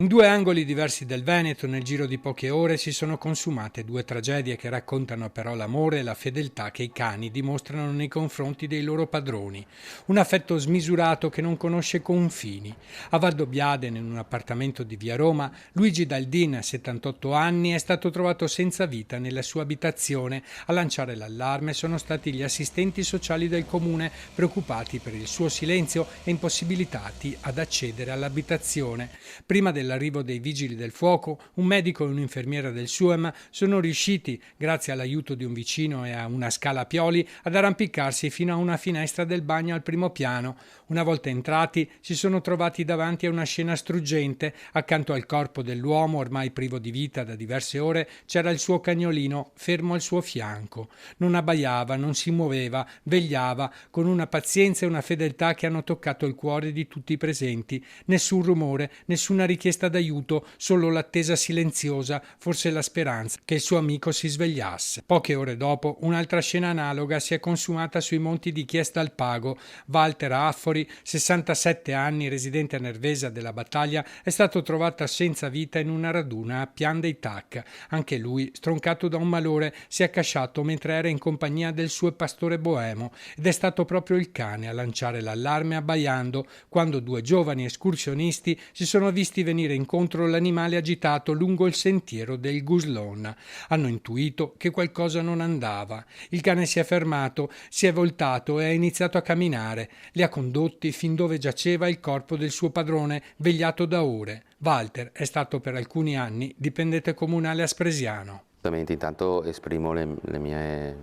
In due angoli diversi del Veneto, nel giro di poche ore, si sono consumate due tragedie che raccontano però l'amore e la fedeltà che i cani dimostrano nei confronti dei loro padroni. Un affetto smisurato che non conosce confini. A Valdobbiadene, in un appartamento di via Roma, Luigi Daldin, 78 anni, è stato trovato senza vita nella sua abitazione. A lanciare l'allarme sono stati gli assistenti sociali del comune, preoccupati per il suo silenzio e impossibilitati ad accedere all'abitazione. Prima dell'arrivo dei vigili del fuoco, un medico e un'infermiera del SUEM sono riusciti, grazie all'aiuto di un vicino e a una scala a pioli, ad arrampicarsi fino a una finestra del bagno al primo piano. Una volta entrati, si sono trovati davanti a una scena struggente. Accanto al corpo dell'uomo, ormai privo di vita da diverse ore, c'era il suo cagnolino fermo al suo fianco. Non abbaiava, non si muoveva, vegliava con una pazienza e una fedeltà che hanno toccato il cuore di tutti i presenti. Nessun rumore, nessuna richiesta d'aiuto, solo l'attesa silenziosa, forse la speranza che il suo amico si svegliasse. Poche ore dopo, un'altra scena analoga si è consumata sui monti di Chiesta al Pago. Walter Affori, 67 anni, residente a Nervesa della Battaglia, è stato trovato senza vita in una raduna a Pian dei Tac. Anche lui, stroncato da un malore, si è accasciato mentre era in compagnia del suo pastore boemo, ed è stato proprio il cane a lanciare l'allarme abbaiando quando due giovani escursionisti si sono visti venire incontro l'animale agitato lungo il sentiero del Guslon. Hanno intuito che qualcosa non andava. Il cane si è fermato, si è voltato e ha iniziato a camminare. Li ha condotti fin dove giaceva il corpo del suo padrone, vegliato da ore. Walter è stato per alcuni anni dipendente comunale a Spresiano. Intanto esprimo le mie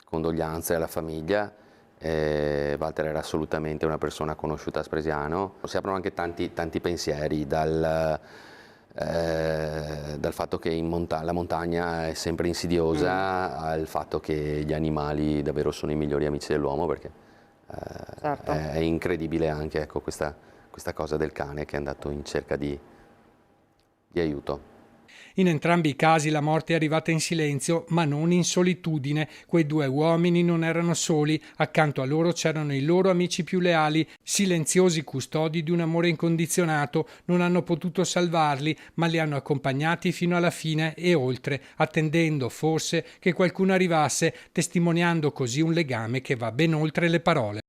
condoglianze alla famiglia. Walter era assolutamente una persona conosciuta a Spresiano. Si aprono anche tanti pensieri dal fatto che la montagna è sempre insidiosa, al fatto che gli animali davvero sono i migliori amici dell'uomo, perché Certo. è incredibile anche, ecco, questa cosa del cane che è andato in cerca di aiuto. In entrambi i casi la morte è arrivata in silenzio, ma non in solitudine. Quei due uomini non erano soli, accanto a loro c'erano i loro amici più leali, silenziosi custodi di un amore incondizionato. Non hanno potuto salvarli, ma li hanno accompagnati fino alla fine e oltre, attendendo forse che qualcuno arrivasse, testimoniando così un legame che va ben oltre le parole.